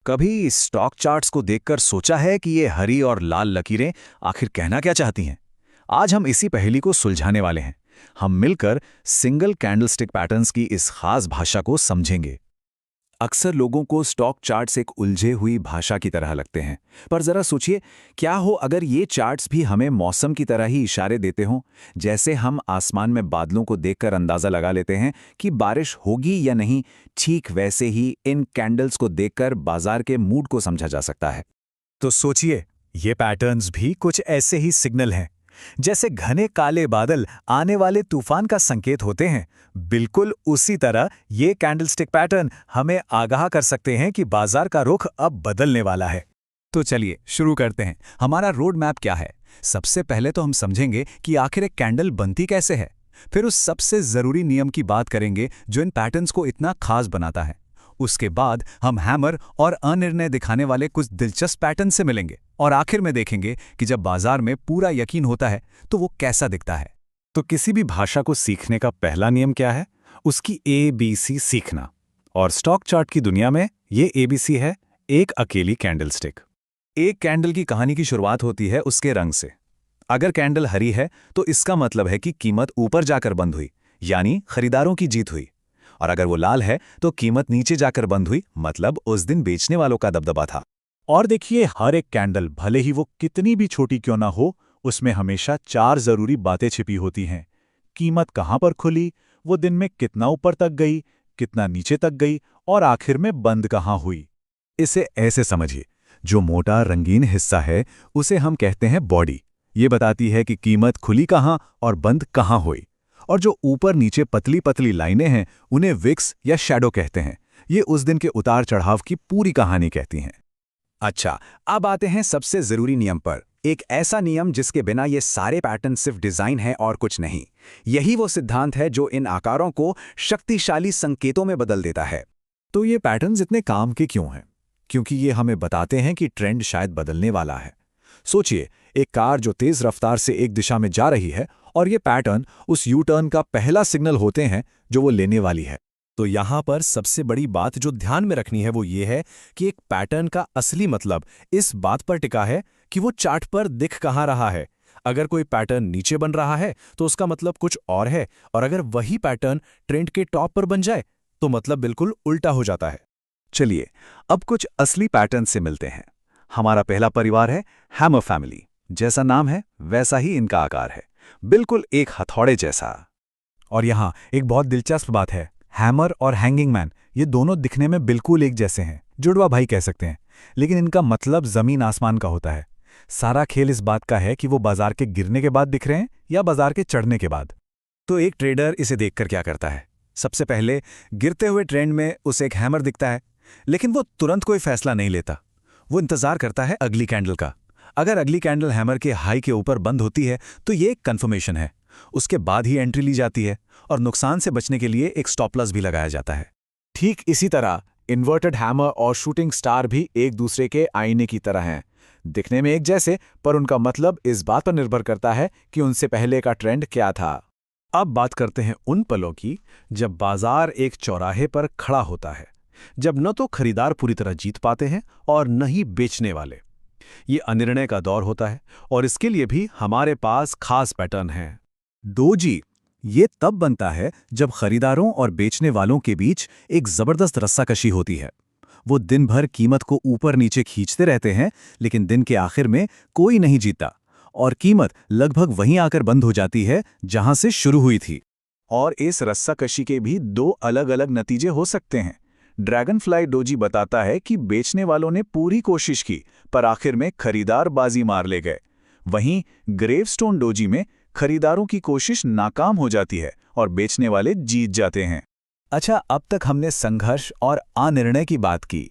कभी stock charts को देखकर सोचा है कि ये हरी और लाल लकीरें आखिर कहना क्या चाहती हैं? आज हम इसी पहेली को सुलझाने वाले हैं। हम मिलकर सिंगल कैंडलस्टिक पैटर्न्स की इस खास भाषा को समझेंगे। अक्सर लोगों को स्टॉक चार्ट्स एक उलझे हुई भाषा की तरह लगते हैं, पर जरा सोचिए, क्या हो अगर ये चार्ट्स भी हमें मौसम की तरह ही इशारे देते हों? जैसे हम आसमान में बादलों को देखकर अंदाजा लगा लेते हैं कि बारिश होगी या नहीं, ठीक वैसे ही इन कैंडल्स को देखकर बाजार के मूड को समझा जा सकता है। तो सोचिए, ये पैटर्न्स भी कुछ ऐसे ही सिग्नल हैं। जैसे घने काले बादल आने वाले तूफान का संकेत होते हैं, बिल्कुल उसी तरह ये कैंडलस्टिक पैटर्न हमें आगाह कर सकते हैं कि बाजार का रुख अब बदलने वाला है। तो चलिए शुरू करते हैं। हमारा रोड मैप क्या है? सबसे पहले तो हम समझेंगे कि आखिर एक कैंडल बनती कैसे है। फिर उस सबसे जरूरी नियम की बात करेंगे जो इन पैटर्न्स को इतना खास बनाता है। उसके बाद हम हैमर और अनिर्णय दिखाने वाले कुछ दिलचस्प पैटर्न से मिलेंगे और आखिर में देखेंगे कि जब बाजार में पूरा यकीन होता है तो वो कैसा दिखता है। तो किसी भी भाषा को सीखने का पहला नियम क्या है? उसकी ABC सीखना। और स्टॉक चार्ट की दुनिया में ये ABC है एक अकेली कैंडलस्टिक। एक कैंडल की कहानी की शुरुआत होती है उसके रंग से। अगर कैंडल हरी है तो इसका मतलब है कि कीमत ऊपर जाकर बंद हुई, यानी खरीदारों की जीत हुई। और अगर वो लाल है तो कीमत नीचे जाकर बंद हुई, मतलब उस दिन बेचने वालों का दबदबा था। और देखिए, हर एक कैंडल, भले ही वो कितनी भी छोटी क्यों ना हो, उसमें हमेशा 4 जरूरी बातें छिपी होती हैं। कीमत कहाँ पर खुली, वो दिन में कितना ऊपर तक गई, कितना नीचे तक गई और आखिर में बंद कहाँ हुई। इसे ऐसे समझिए, जो मोटा रंगीन हिस्सा है उसे हम कहते हैं बॉडी। ये बताती है कि कीमत खुली कहाँ और बंद कहाँ हुई। और जो ऊपर नीचे पतली पतली लाइनें हैं उन्हें विक्स या शैडो कहते हैं। ये उस दिन के उतार चढ़ाव की पूरी कहानी कहती हैं। अच्छा, अब आते हैं सबसे जरूरी नियम पर। एक ऐसा नियम जिसके बिना ये सारे पैटर्न सिर्फ डिजाइन है और कुछ नहीं। यही वो सिद्धांत है जो इन आकारों को शक्तिशाली संकेतों में बदल देता है। तो ये पैटर्न्स इतने काम के क्यों हैं? क्योंकि ये हमें बताते हैं कि ट्रेंड शायद बदलने वाला है। सोचिए, एक कार जो तेज रफ्तार से एक दिशा में जा रही है और ये पैटर्न उस यू टर्न का पहला सिग्नल होते हैं जो वो लेने वाली है। तो यहाँ पर सबसे बड़ी बात जो ध्यान में रखनी है वो ये है कि एक पैटर्न का असली मतलब इस बात पर टिका है कि वो चार्ट पर दिख कहाँ रहा है। अगर कोई पैटर्न नीचे बन रहा है तो उसका मतलब कुछ और है, और अगर वही पैटर्न ट्रेंड के टॉप पर बन जाए तो मतलब बिल्कुल उल्टा हो जाता है। चलिए, अब कुछ असली पैटर्न से मिलते हैं। हमारा पहला परिवार है हैमर फैमिली। जैसा नाम है वैसा ही इनका आकार है, बिल्कुल एक हथौड़े जैसा। और यहाँ एक बहुत दिलचस्प बात है, हैमर और हैंगिंग मैन ये दोनों दिखने में बिल्कुल एक जैसे हैं, जुड़वा भाई कह सकते हैं, लेकिन इनका मतलब जमीन आसमान का होता है। सारा खेल इस बात का है कि वो बाजार के गिरने के बाद दिख रहे हैं या बाजार के चढ़ने के बाद। तो एक ट्रेडर इसे देखकर क्या करता है? सबसे पहले गिरते हुए ट्रेंड में उसे एक हैमर दिखता है, लेकिन वो तुरंत कोई फैसला नहीं लेता। वो इंतजार करता है अगली कैंडल का। अगर अगली कैंडल हैमर के हाई के ऊपर बंद होती है तो ये एक कंफर्मेशन है। उसके बाद ही एंट्री ली जाती है और नुकसान से बचने के लिए एक स्टॉप लॉस भी लगाया जाता है। ठीक इसी तरह इन्वर्टेड हैमर और शूटिंग स्टार भी एक दूसरे के आईने की तरह हैं। दिखने में एक जैसे, पर उनका मतलब इस बात पर निर्भर करता है कि उनसे पहले का ट्रेंड क्या था। अब बात करते हैं उन पलों की जब बाजार एक चौराहे पर खड़ा होता है, जब न तो खरीदार पूरी तरह जीत पाते हैं और न ही बेचने वाले। ये अनिर्णय का दौर होता है और इसके लिए भी हमारे पास खास पैटर्न है। डोजी ये तब बनता है जब खरीदारों और बेचने वालों के बीच एक जबरदस्त रस्साकशी होती है। वो दिन भर कीमत को ऊपर नीचे खींचते रहते हैं, लेकिन दिन के आखिर में कोई नहीं जीता और कीमत लगभग वहीं आकर बंद हो जाती है जहां से शुरू हुई थी। और इस रस्साकशी के भी 2 अलग-अलग नतीजे हो सकते हैं। ड्रैगनफ्लाई डोजी बताता है कि बेचने वालों ने पूरी कोशिश की, पर आखिर में खरीदार बाजी मार ले गए। वहीं ग्रेवस्टोन डोजी में खरीदारों की कोशिश नाकाम हो जाती है और बेचने वाले जीत जाते हैं। अच्छा, अब तक हमने संघर्ष और अनिर्णय की बात की।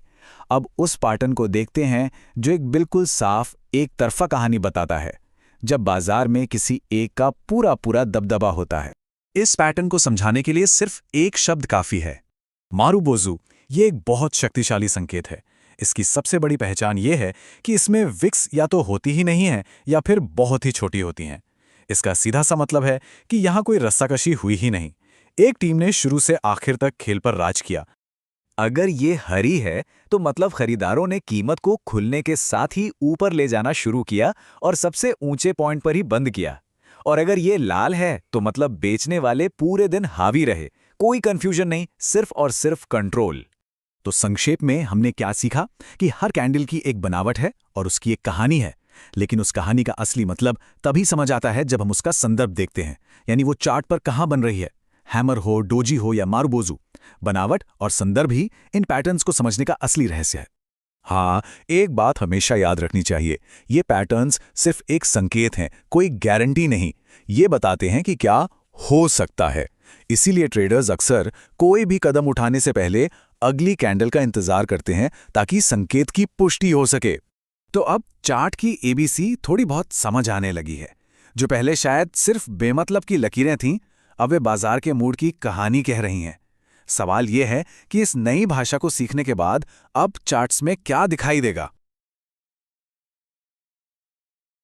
अब उस पैटर्न को देखते हैं जो एक बिल्कुल साफ एक तरफा कहानी बताता है, जब बाजार में किसी एक का पूरा पूरा दबदबा होता है। इस पैटर्न को समझाने के लिए सिर्फ एक शब्द काफी है, मारुबोजू। ये एक बहुत शक्तिशाली संकेत है। इसकी सबसे बड़ी पहचान ये है कि इसमें विक्स या तो होती ही नहीं है या फिर बहुत ही छोटी होती हैं। इसका सीधा सा मतलब है कि यहाँ कोई रस्साकशी हुई ही नहीं। एक टीम ने शुरू से आखिर तक खेल पर राज किया। अगर ये हरी है तो मतलब खरीदारों ने कीमत को खुलने के साथ ही ऊपर ले जाना शुरू किया और सबसे ऊंचे पॉइंट पर ही बंद किया। और अगर ये लाल है तो मतलब बेचने वाले पूरे दिन हावी रहे, कोई कंफ्यूजन नहीं, सिर्फ और सिर्फ कंट्रोल। तो संक्षेप में हमने क्या सीखा कि हर कैंडल की एक बनावट है और उसकी एक कहानी है, लेकिन उस कहानी का असली मतलब तभी समझ आता है जब हम उसका संदर्भ देखते हैं, यानी वो चार्ट पर कहाँ बन रही है, हैमर हो, डोजी हो या मारुबोजू। बनावट और संदर्भ ही इन पैटर्न्स को समझने का असली रहस्य है। हाँ, एक बात हमेशा याद रखनी चाहिए, ये पैटर्न्स सिर्फ एक संकेत हैं, कोई गारंटी नहीं। ये बताते हैं कि क्या हो सकता है। इसीलिए ट्रेडर्स अक्सर कोई भी कदम उठाने से पहले अगली कैंडल का इंतजार करते हैं ताकि संकेत की पुष्टि हो सके। तो अब चार्ट की एबीसी थोड़ी बहुत समझ आने लगी है। जो पहले शायद सिर्फ बेमतलब की लकीरें थीं, अब वे बाजार के मूड की कहानी कह रही हैं। सवाल यह है कि इस नई भाषा को सीखने के बाद अब चार्ट्स में क्या दिखाई देगा।